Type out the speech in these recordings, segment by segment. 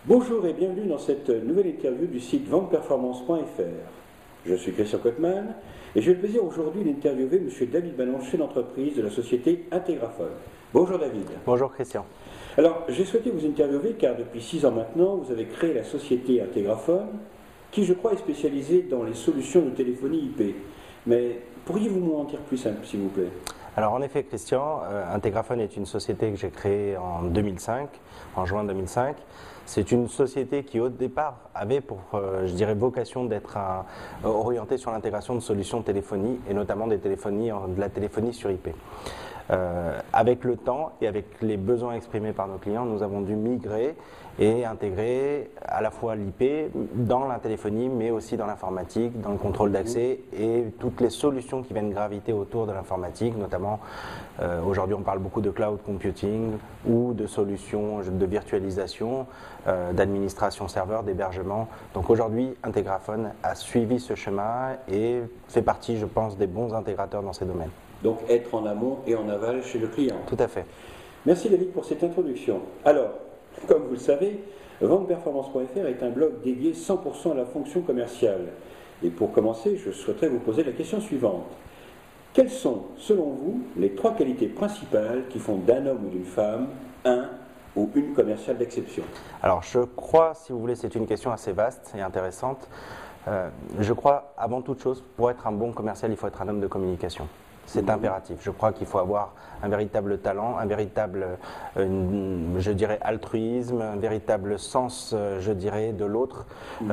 Bonjour et bienvenue dans cette nouvelle interview du site venteperformance.fr. Je suis Christian Cotman et j'ai le plaisir aujourd'hui d'interviewer M. David Ballon, chef d'entreprise de la société Integraphone. Bonjour David. Bonjour Christian. Alors, j'ai souhaité vous interviewer car depuis 6 ans maintenant, vous avez créé la société Integraphone qui, je crois, est spécialisée dans les solutions de téléphonie IP. Mais pourriez-vous m'en dire plus, s'il vous plaît ? Alors en effet Christian, Integraphone est une société que j'ai créée en 2005, en juin 2005. C'est une société qui au départ avait pour, vocation d'être orientée sur l'intégration de solutions de téléphonie et notamment de la téléphonie sur IP. Avec le temps et avec les besoins exprimés par nos clients, nous avons dû migrer et intégrer à la fois l'IP dans la téléphonie, mais aussi dans l'informatique, dans le contrôle d'accès et toutes les solutions qui viennent graviter autour de l'informatique, notamment aujourd'hui on parle beaucoup de cloud computing ou de solutions de virtualisation, d'administration serveur, d'hébergement. Donc aujourd'hui, Integraphone a suivi ce chemin et fait partie, je pense, des bons intégrateurs dans ces domaines. Donc être en amont et en aval chez le client. Tout à fait. Merci David pour cette introduction. Alors, comme vous le savez, venteperformance.fr est un blog dédié 100% à la fonction commerciale. Et pour commencer, je souhaiterais vous poser la question suivante. Quelles sont, selon vous, les 3 qualités principales qui font d'un homme ou d'une femme un ou une commerciale d'exception ? Alors je crois, si vous voulez, c'est une question assez vaste et intéressante. Je crois, avant toute chose, pour être un bon commercial, il faut être un homme de communication. C'est impératif. Je crois qu'il faut avoir un véritable talent, un véritable, altruisme, un véritable sens, de l'autre, une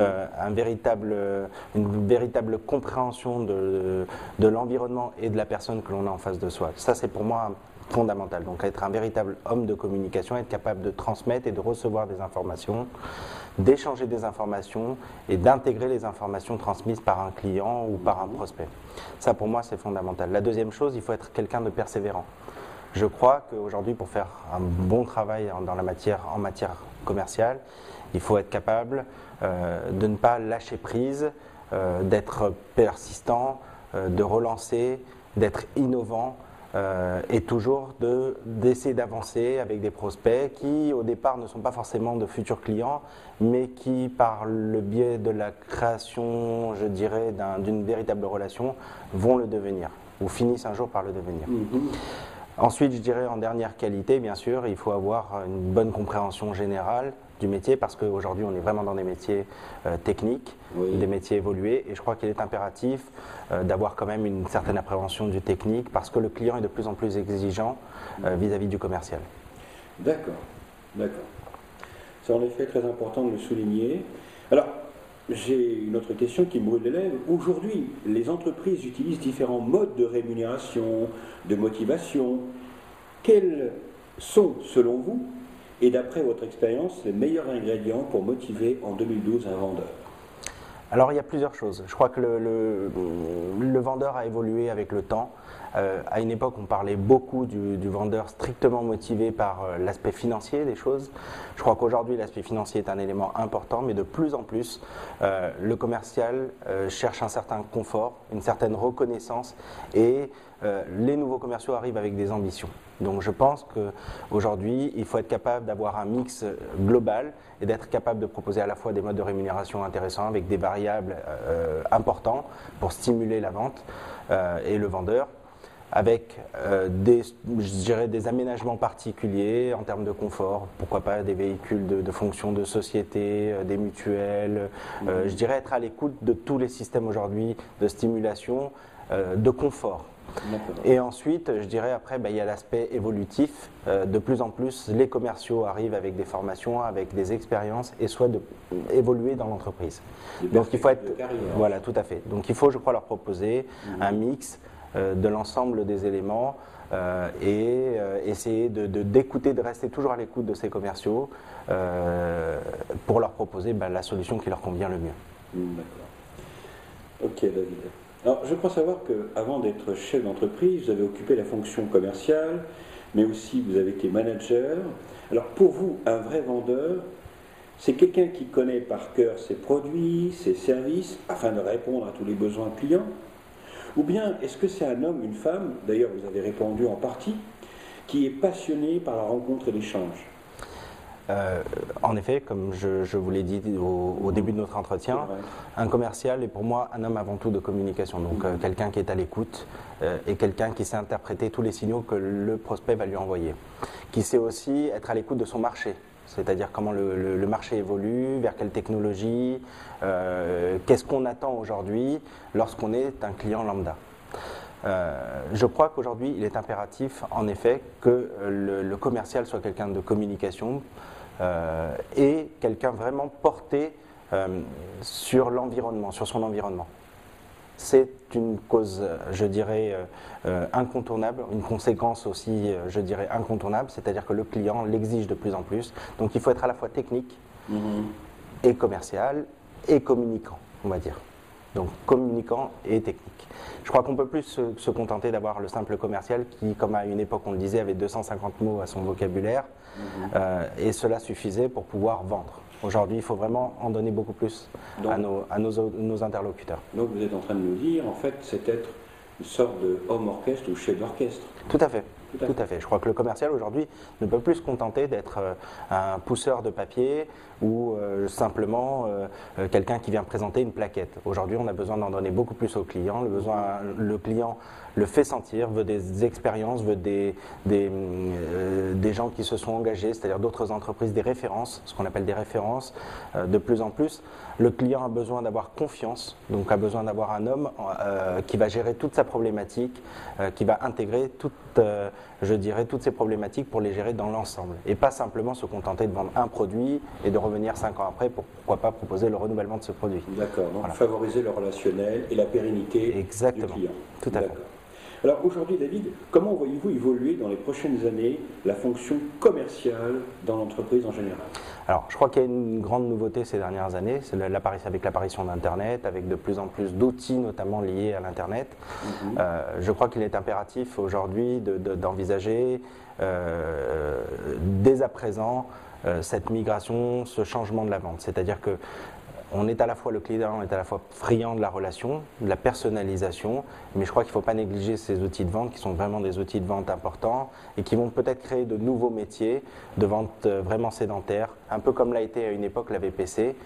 véritable compréhension de l'environnement et de la personne que l'on a en face de soi. Ça, c'est pour moi fondamental. Donc, être un véritable homme de communication, être capable de transmettre et de recevoir des informations, d'échanger des informations et d'intégrer les informations transmises par un client ou par un prospect. Ça, pour moi, c'est fondamental. La deuxième chose, il faut être quelqu'un de persévérant. Je crois qu'aujourd'hui, pour faire un bon travail en matière commerciale, il faut être capable de ne pas lâcher prise, d'être persistant, de relancer, d'être innovant, et toujours d'essayer d'avancer avec des prospects qui au départ ne sont pas forcément de futurs clients, mais qui par le biais de la création, d'une véritable relation, vont le devenir, ou finissent un jour par le devenir. Ensuite, en dernière qualité, bien sûr, il faut avoir une bonne compréhension générale du métier, parce qu'aujourd'hui on est vraiment dans des métiers techniques, des métiers évolués, et je crois qu'il est impératif d'avoir quand même une certaine appréhension du technique, parce que le client est de plus en plus exigeant vis-à-vis du commercial. D'accord. C'est en effet très important de le souligner. Alors, j'ai une autre question qui me brûle les lèvres. Aujourd'hui, les entreprises utilisent différents modes de rémunération, de motivation. Quels sont, selon vous, et d'après votre expérience, les meilleurs ingrédients pour motiver en 2012 un vendeur ? Alors il y a plusieurs choses. Je crois que le vendeur a évolué avec le temps. À une époque, on parlait beaucoup du vendeur strictement motivé par l'aspect financier des choses. Je crois qu'aujourd'hui, l'aspect financier est un élément important, mais de plus en plus, le commercial cherche un certain confort, une certaine reconnaissance, et les nouveaux commerciaux arrivent avec des ambitions. Donc je pense qu'aujourd'hui, il faut être capable d'avoir un mix global et d'être capable de proposer à la fois des modes de rémunération intéressants avec des variables importants pour stimuler la vente et le vendeur, avec des aménagements particuliers en termes de confort, pourquoi pas des véhicules de fonction de société, des mutuelles, être à l'écoute de tous les systèmes aujourd'hui de stimulation, de confort. Et ensuite, après, il y a l'aspect évolutif. De plus en plus, les commerciaux arrivent avec des formations, avec des expériences et souhaitent évoluer dans l'entreprise. Donc il faut être... Voilà, tout à fait. Donc il faut, je crois, leur proposer un mix de l'ensemble des éléments et essayer d'écouter, de rester toujours à l'écoute de ces commerciaux pour leur proposer la solution qui leur convient le mieux. D'accord. Ok, David. Alors, je crois savoir qu'avant d'être chef d'entreprise, vous avez occupé la fonction commerciale, mais aussi vous avez été manager. Alors, pour vous, un vrai vendeur, c'est quelqu'un qui connaît par cœur ses produits, ses services, afin de répondre à tous les besoins clients ? Ou bien, est-ce que c'est un homme, une femme, d'ailleurs vous avez répondu en partie, qui est passionné par la rencontre et l'échange ? En effet, comme je vous l'ai dit au début de notre entretien, un commercial est pour moi un homme avant tout de communication. Donc quelqu'un qui est à l'écoute et quelqu'un qui sait interpréter tous les signaux que le prospect va lui envoyer. Qui sait aussi être à l'écoute de son marché. C'est-à-dire comment le marché évolue, vers quelle technologie, qu'est-ce qu'on attend aujourd'hui lorsqu'on est un client lambda. Je crois qu'aujourd'hui, il est impératif, en effet, que le commercial soit quelqu'un de communication et quelqu'un vraiment porté sur l'environnement, sur son environnement. C'est une cause, je dirais, incontournable, une conséquence aussi, je dirais, incontournable, c'est-à-dire que le client l'exige de plus en plus. Donc il faut être à la fois technique et commercial et communicant, on va dire. Donc communicant et technique. Je crois qu'on ne peut plus se contenter d'avoir le simple commercial qui, comme à une époque on le disait, avait 250 mots à son vocabulaire et cela suffisait pour pouvoir vendre. Aujourd'hui, il faut vraiment en donner beaucoup plus à nos interlocuteurs. Donc vous êtes en train de nous dire, en fait, c'est être une sorte de homme orchestre ou chef d'orchestre. Tout à fait. Tout à fait. Je crois que le commercial aujourd'hui ne peut plus se contenter d'être un pousseur de papier ou simplement quelqu'un qui vient présenter une plaquette. Aujourd'hui, on a besoin d'en donner beaucoup plus au client. Le client le fait sentir, veut des expériences, veut des gens qui se sont engagés, c'est-à-dire d'autres entreprises, des références, ce qu'on appelle des références de plus en plus. Le client a besoin d'avoir confiance, donc a besoin d'avoir un homme qui va gérer toute sa problématique, qui va intégrer je dirais, toutes ces problématiques pour les gérer dans l'ensemble. Et pas simplement se contenter de vendre un produit et de revenir 5 ans après pour, pourquoi pas, proposer le renouvellement de ce produit. D'accord, donc voilà. Favoriser le relationnel et la pérennité Exactement. du client. Tout à fait. Alors aujourd'hui, David, comment voyez-vous évoluer dans les prochaines années la fonction commerciale dans l'entreprise en général ? Alors, je crois qu'il y a une grande nouveauté ces dernières années, c'est avec l'apparition d'Internet, avec de plus en plus d'outils, notamment liés à l'Internet. Je crois qu'il est impératif aujourd'hui d'envisager dès à présent cette migration, ce changement de la vente. C'est-à-dire que le client est à la fois friand de la relation, de la personnalisation, mais je crois qu'il ne faut pas négliger ces outils de vente qui sont vraiment des outils de vente importants et qui vont peut-être créer de nouveaux métiers de vente vraiment sédentaire, un peu comme l'a été à une époque la VPC.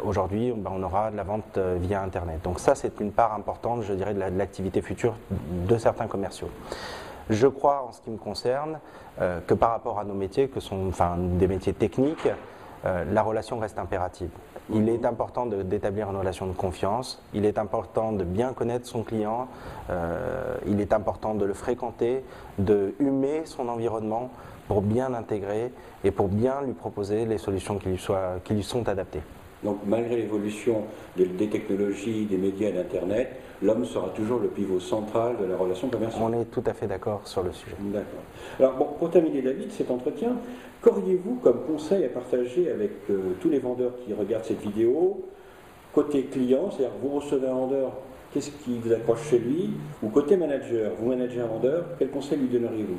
Aujourd'hui, on aura de la vente via Internet. Donc ça, c'est une part importante, je dirais, de l'activité future de certains commerciaux. Je crois, en ce qui me concerne, que par rapport à nos métiers, que sont des métiers techniques, la relation reste impérative. Il est important d'établir une relation de confiance, il est important de bien connaître son client, il est important de le fréquenter, de humer son environnement pour bien l'intégrer et pour bien lui proposer les solutions qui lui sont adaptées. Donc malgré l'évolution des technologies, des médias et d'Internet, l'homme sera toujours le pivot central de la relation commerciale. On est tout à fait d'accord sur le sujet. D'accord. Alors bon, pour terminer David, cet entretien, qu'auriez-vous comme conseil à partager avec tous les vendeurs qui regardent cette vidéo, côté client, c'est-à-dire vous recevez un vendeur, qu'est-ce qui vous accroche chez lui, ou côté manager, vous managez un vendeur, quel conseil lui donneriez-vous ?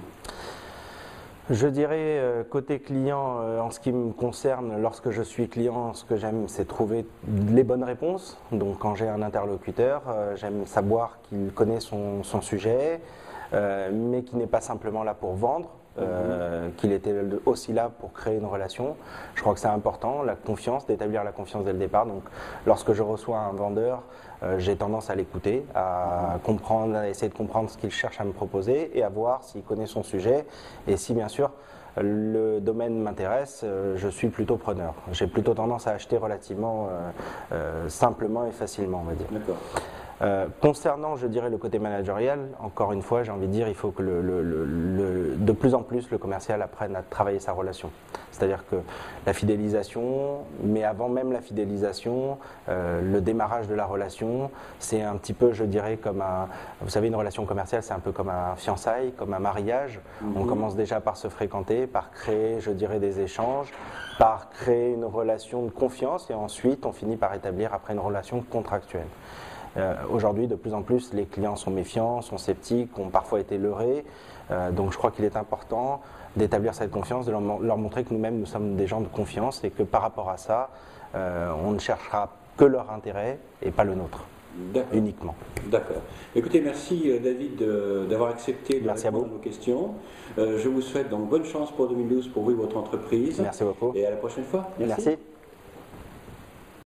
Je dirais côté client, en ce qui me concerne, lorsque je suis client, ce que j'aime, c'est trouver les bonnes réponses. Donc quand j'ai un interlocuteur, j'aime savoir qu'il connaît son sujet, mais qu'il n'est pas simplement là pour vendre, qu'il était aussi là pour créer une relation. Je crois que c'est important, la confiance, d'établir la confiance dès le départ. Donc lorsque je reçois un vendeur, j'ai tendance à l'écouter, à comprendre, à essayer de comprendre ce qu'il cherche à me proposer et à voir s'il connaît son sujet et si bien sûr le domaine m'intéresse, je suis plutôt preneur. J'ai plutôt tendance à acheter relativement simplement et facilement, on va dire. D'accord. Concernant, je dirais, le côté managérial, encore une fois, j'ai envie de dire, il faut que de plus en plus le commercial apprenne à travailler sa relation. C'est-à-dire que la fidélisation, mais avant même la fidélisation, le démarrage de la relation, c'est un petit peu, je dirais, vous savez, une relation commerciale, c'est un peu comme un fiançailles, comme un mariage. On commence déjà par se fréquenter, par créer, je dirais, des échanges, par créer une relation de confiance et ensuite on finit par établir après une relation contractuelle. Aujourd'hui, de plus en plus, les clients sont méfiants, sont sceptiques, ont parfois été leurrés. Donc je crois qu'il est important d'établir cette confiance, de leur montrer que nous-mêmes, nous sommes des gens de confiance et que par rapport à ça, on ne cherchera que leur intérêt et pas le nôtre. uniquement. D'accord. Écoutez, merci David d'avoir accepté de répondre à nos questions. Je vous souhaite donc bonne chance pour 2012 pour vous et votre entreprise. Merci beaucoup. Et à la prochaine fois. Merci.